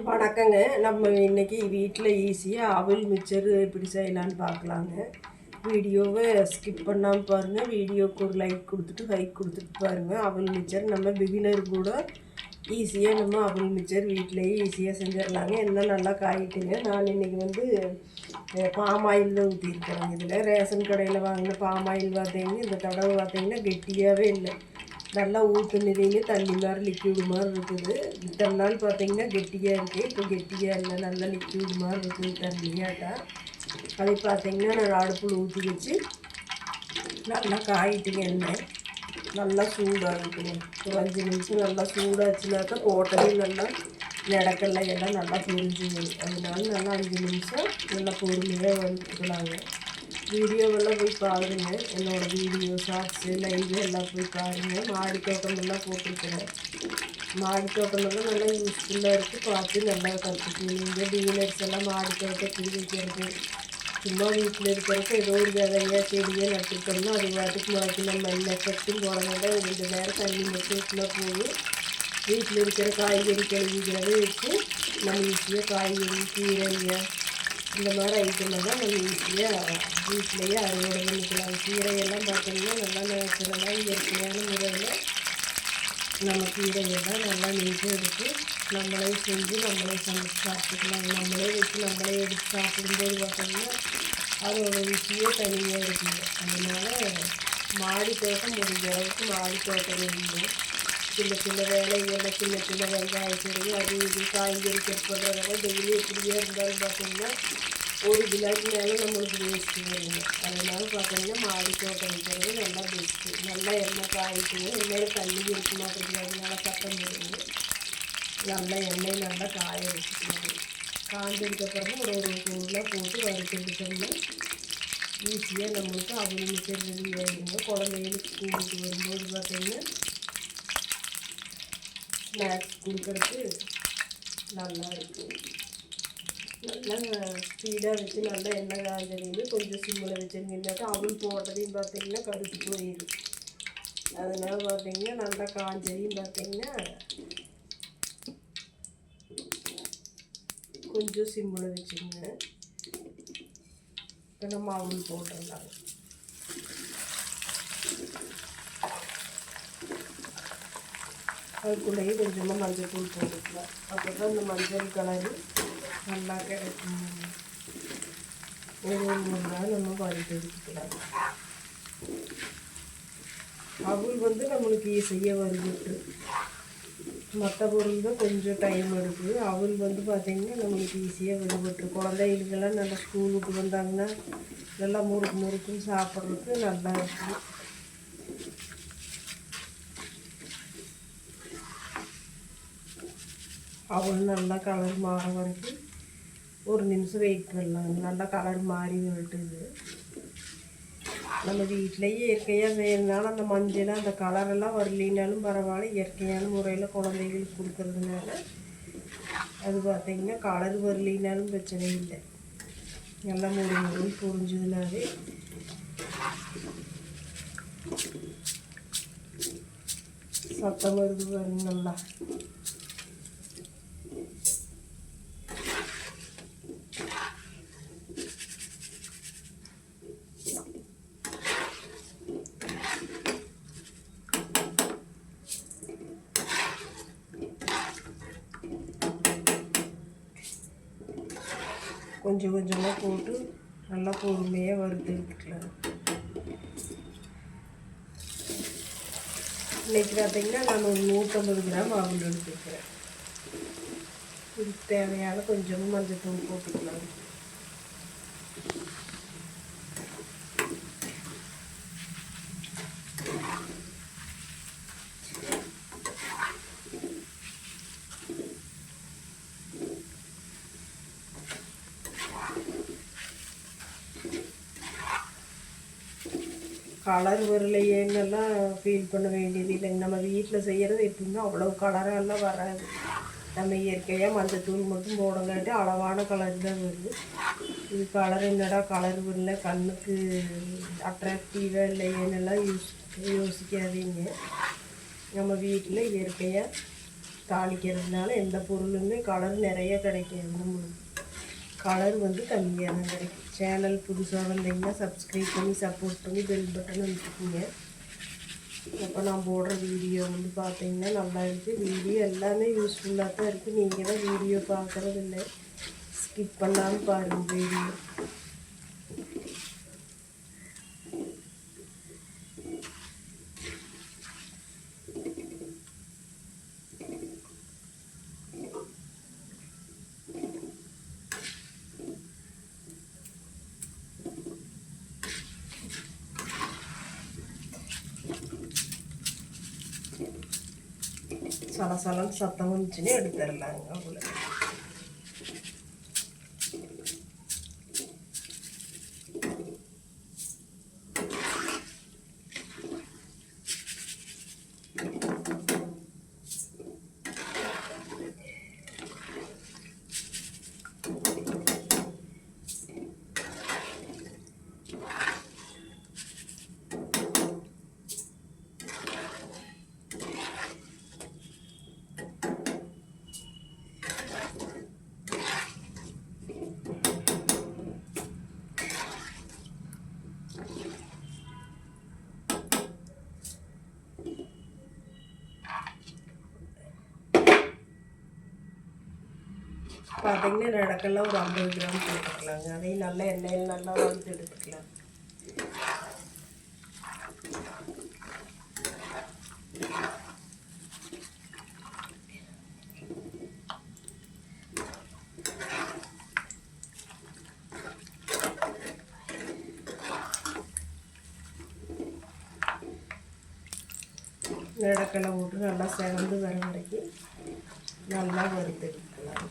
வணக்கங்க. நம்ம இன்னைக்கு வீட்டில் ஈஸியாக அவல் மிச்சர் எப்படி செய்யலான்னு பார்க்கலாங்க. வீடியோவை ஸ்கிப் பண்ணாமல் பாருங்கள். வீடியோவுக்கு ஒரு லைக் கொடுத்துட்டு பாருங்கள். அவல் மிச்சர் நம்ம பிகினர் கூட ஈஸியாக நம்ம அவல் மிச்சர் வீட்டிலையே ஈஸியாக செஞ்சிடலாங்க. எல்லாம் நல்லா காயிட்டுங்க. நான் இன்றைக்கி வந்து பாமாயில் தான் ஊற்றிருக்கிறேங்க. இதில் ரேஷன் கடையில் வாங்கின பாமாயில் பார்த்தீங்கன்னா இந்த தடவை பார்த்தீங்கன்னா கெட்டியாகவே இல்லை. நல்லா ஊற்றுனதையுமே தண்ணி மாதிரி லிக்யூடு மாதிரி இருக்குது. இத்தனை நாள் பார்த்தீங்கன்னா கெட்டியாக இருக்குது. இப்போ கெட்டியாக இல்லை, நல்லா லிக்யூடு மாதிரி இருக்குது தண்ணியாட்டா. அதை பார்த்தீங்கன்னா நான் அடுப்பில் ஊற்றி வச்சு நல்லா காயிட்டுங்க. எண்ணெய் நல்லா சூடாக இருக்குங்க. ஒரு 5 நிமிஷம் நல்லா சூடாச்சுனாக்கா போட்டதையும் நல்லா நடக்கல எல்லாம் நல்லா புரிஞ்சுங்க. அதனால நல்லா 5 நிமிஷம் நல்லா பொறுமையாக வந்துக்கலாங்க. வீடியோவெல்லாம் போய் பாருங்கள். என்னோடய வீடியோ ஷார்ட்ஸு லைவ் எல்லாம் போய் பாருங்கள். மாடி தோட்டமெல்லாம் போட்டிருக்கிறேன். மாடி தோட்டமெல்லாம் நல்லா யூஸ்ஃபுல்லாக இருக்குது. பார்த்து நல்லா கற்றுக்கணும். இந்த டீலர்ஸ் எல்லாம் மாடி தோட்டத்துக்கு வைக்கிறது சும்மா வீட்டில் இருக்கிறப்ப ஏதோ ஒரு விதையாக செடியாக நட்டுட்டோம்னா அது வாட்டுக்கு மாற்றி நம்ம எல்லா எஃபெக்ட்டும் போட வேண்டாம். 2 நேரம் தண்ணி மட்டும் ஊற்றினா போதும். வீட்டில் இருக்கிற காய்கறி கழுவிக்கிறத வச்சு நம்ம ஈஸியாக காய்கறி கீரைங்க இந்த மாதிரி ஐட்டமெல்லாம் நம்ம ஈஸியாக வீட்டிலையே அறுவடை பண்ணிக்கலாம். கீரையெல்லாம் பார்த்தீங்கன்னா நல்லா நேச்சுரலாக இயற்கையான முறையில் நம்ம கீரையெல்லாம் நல்லா நீட்டாக எடுத்து நம்மளே செஞ்சு நம்மளே சமைச்சு சாப்பிட்டுக்கலாம். நம்மளே வச்சு நம்மளே எடுத்து சாப்பிடும்போது பார்த்தோம்னா அதோட ருசியே தனியாக இருக்குங்க. அதனால் மாடி தோட்டம் முடிஞ்ச அளவுக்கு மாடி தோட்டம் வேண்டும். சின்ன சின்ன வேலைகளில் சின்ன சின்ன வெங்காயம் செடி அது இது காய்கறி கட் பண்ணுறதெல்லாம் டெய்லி எப்படியே இருந்தாலும் பார்த்தீங்கன்னா ஒரு கிலோக்கு மேலே நம்மளுக்கு வேஸ்ட்டு வருங்க. அதனால் பார்த்தீங்கன்னா மாடி தோட்டம் வைக்கிறது நல்லா பெஸ்ட்டு. நல்லா எண்ணெய் காய்க்குங்க. எண்ணெயில் தண்ணி இருக்க மாட்டேங்குது, அதனால சட்டம் போடுங்க. நல்லா எண்ணெய் நல்லா காய வச்சுக்கணும். காய்ஞ்சதுக்கப்புறமா ஒரு பொருளாக போட்டு வறுத்துக்கிட்டோம்னா ஈஸியாக நம்மளுக்கு அவள் மிச்சர் ரெடி ஆகிடுங்க. குழந்தைகளுக்கு ஸ்கூலுக்கு வரும்போது பார்த்தீங்கன்னா ஸ்நாக்ஸ் கொடுக்கறதுக்கு நல்லா இருக்கும். நல்லா ஸ்பீடாக வச்சு நல்லா எண்ணெய் காய்ஞ்சதையுமே கொஞ்சம் சிம்மில் வச்சுருங்கன்னாக்கா அவள் போட்டதையும் பார்த்தீங்கன்னா கருத்து போயிடும். அதனால் பார்த்தீங்கன்னா நல்லா காய்ஞ்சதையும் பார்த்தீங்கன்னா கொஞ்சம் சிம்மில் வச்சுருங்க. இப்போ நம்ம அவள் போட்டுடலாம். அதுக்குள்ளேயே கொஞ்சமாக மஞ்சள் தூள் போட்டுக்கலாம். அப்போ தான் இந்த மஞ்சள் கலரு நல்லா கிடைக்கும். ஒரு 3 நாள் நம்ம வறுத்து எடுத்துக்கலாம். அவள் வந்து நம்மளுக்கு ஈஸியாக வருது. மற்ற பொருள் தான் கொஞ்சம் டைம் எடுக்குது. அவள் வந்து பார்த்திங்கன்னா நம்மளுக்கு ஈஸியாக வருபட்டு. குழந்தைகளுக்கெல்லாம் நல்லா ஸ்கூலுக்கு வந்தாங்கன்னா நல்லா முறுக்கு முறுக்குன்னு சாப்பிட்றதுக்கு நல்லா இருக்கும். அவள் நல்லா கலர் மாற வரைக்கும் 1 நிமிஷம் வெயிட் பண்ணலாம். நல்லா கலர் மாறி விட்டுது. நம்ம வீட்டிலையே இயற்கையாக செய்யறதுனால அந்த மஞ்சள் அந்த கலரெல்லாம் வரலினாலும் பரவாயில்ல. இயற்கையான முறையில் குழந்தைகளுக்கு கொடுக்கறதுனால அது பார்த்திங்கன்னா கலர் வரலினாலும் பிரச்சனை இல்லை. நல்லா முடி புரிஞ்சதுனாலே சத்தம் வருது பாருங்க. நல்லா கொஞ்சம் கொஞ்சமாக போட்டு நல்லா பொறுமையாக வறுத்து எடுத்துக்கலாம். இன்றைக்கி பார்த்திங்கன்னா நான் ஒரு 150 கிராம் அவல் எடுத்துக்கிறேன். இதுக்கு தேவையான கொஞ்சமாக மஞ்சள் தூள் போட்டுக்கலாம். கலர் வரலையேன்னெல்லாம் ஃபீல் பண்ண வேண்டியது இல்லைங்க. நம்ம வீட்டில் செய்கிறது எப்படின்னா அவ்வளோ கலரெல்லாம் வராது. நம்ம இயற்கையாக மஞ்சத்தூள் மட்டும் போடங்காட்டி அளவான கலர் தான் வருது. இது கலர் என்னடா கலர் வரல, கண்ணுக்கு அட்ராக்டிவாக இல்லையேன்னெல்லாம் யோசிக்காதீங்க. நம்ம வீட்டில் இயற்கையாக தாளிக்கிறதுனால எந்த பொருளுமே கலர் நிறைய கிடைக்காது, நம்மளுக்கு கலர் வந்து கம்மியாக தான் கிடைக்கும். சேனல் புதுசாக வந்தீங்கன்னா சப்ஸ்கிரைப் பண்ணி சப்போர்ட் பண்ணி பெல் பட்டன் அழுத்திக்கோங்க. அப்போ நான் போடுற வீடியோ வந்து பார்த்தீங்கன்னா நல்லா இருக்குது. வீடியோ எல்லாமே யூஸ்ஃபுல்லாக தான் இருக்குது. நீங்கள் தான் வீடியோ பார்க்குறது இல்லை, ஸ்கிப் பண்ணாமல் பாருங்கள் வீடியோ. சலசலன்னு சத்தம் வந்துச்சுன்னு எடுத்துடலாங்க. அவ்வளோ பார்த்தீங்கன்னா நடக்கெல்லாம் ஒரு 50 கிராம் போட்டுக்கலாங்க. அதையும் நல்லா எண்ணெயில் நல்லா வறுத்து எடுத்துக்கலாம். நடக்கலை போட்டு நல்லா செவந்து வர வரைக்கும் நல்லா வறுத்து எடுத்துக்கலாம்.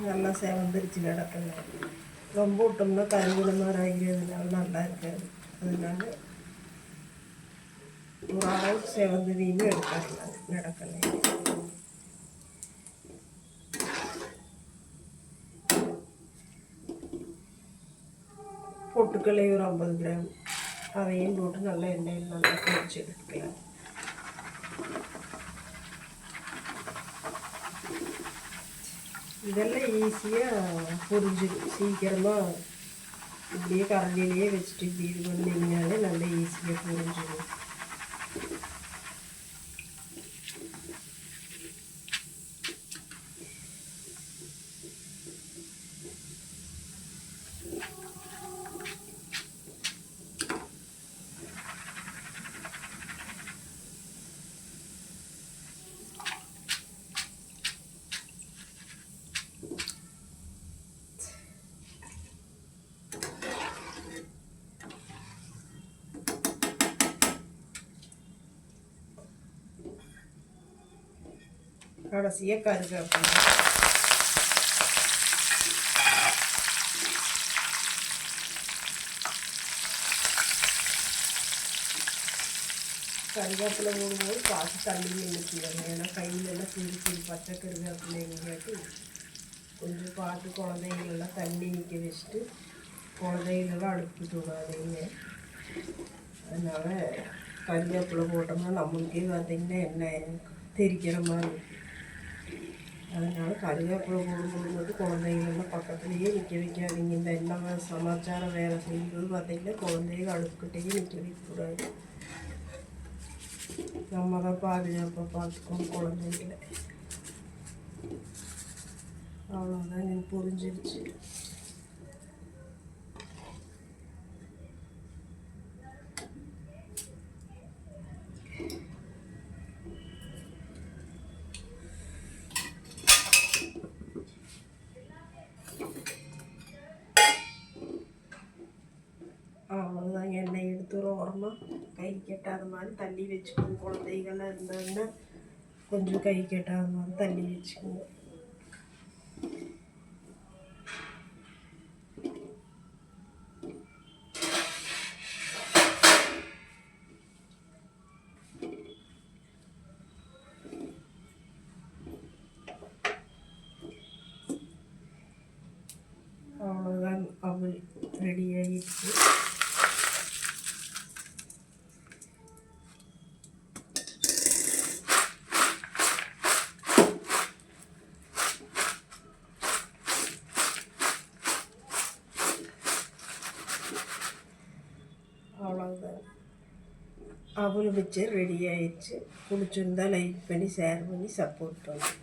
நல்லா செவந்துருச்சு நடக்கல. ரொம்ப விட்டோம்னா கருவில மாதிரி ஆகிறதுனால நல்லா இருக்காது. அதனால ஒரு அளவுக்கு செவந்ததையுமே எடுத்துக்கலாம் நடக்கலை. பொட்டுக்கல்லை ஒரு 50 கிராம் அதையும் போட்டு நல்லா எண்ணெயில் நல்லா பொரிச்சு எடுத்துக்கலாம். இதெல்லாம் ஈஸியாக பொரிஞ்சிடும் சீக்கிரமாக. இப்படியே கரண்டிலேயே வச்சுட்டு இப்படி இது பண்ணிங்கனாலே நல்லா ஈஸியாக பொரிஞ்சிடும். கடைசியாக கருவேப்பிலை. கருவேப்பிலை போடும்போது பார்த்து தண்ணி நினைக்கிறாங்க. ஏன்னா கையிலெல்லாம் சிறு பச்சை கருவேப்பிலை எங்கேயாட்டு கொஞ்சம் பார்த்து குழந்தைங்களெல்லாம் தண்ணி நிற்க வச்சுட்டு குழந்தைகளெல்லாம் அடுப்பு விடாதீங்க. அதனால் கருவேப்பிலை போட்டோம்னா நம்மளுக்கே பார்த்திங்கன்னா எண்ணெய் தெரிக்கிற மாதிரி. அதனால் கருவேப்பிலை போடும்போது மட்டும் குழந்தைங்களெல்லாம் பக்கத்துலேயே நிற்க வைக்காதீங்க. இந்த எண்ணெய் சமாச்சாரம் வேலை செய்யும்போது பார்த்திங்கன்னா குழந்தைங்க அடுப்புக்கிட்டேயே நிற்க வைக்கக்கூடாது. நம்ம தான் பாதுகாப்பாக பார்த்துக்கணும் குழந்தைங்கள. அவ்வளோதான், எனக்கு புரிஞ்சிருச்சு. அவ்வளோதாங்க, எண்ணெய் எடுத்து ஒரு ஓரமாக கை கெட்டாத மாதிரி தள்ளி வச்சுக்கோங்க. குழந்தைகள்லாம் இருந்தாங்கன்னா கொஞ்சம் கை கெட்டாத மாதிரி தள்ளி வச்சுக்கோங்க. அவ்வளோதான், அவல் ரெடி ஆகிடுச்சு. அவ்வளோதான், அவல் மிச்சர் ரெடி ஆயிடுச்சு. பிடிச்சிருந்தா லைக் பண்ணி ஷேர் பண்ணி சப்போர்ட் பண்ணுங்க.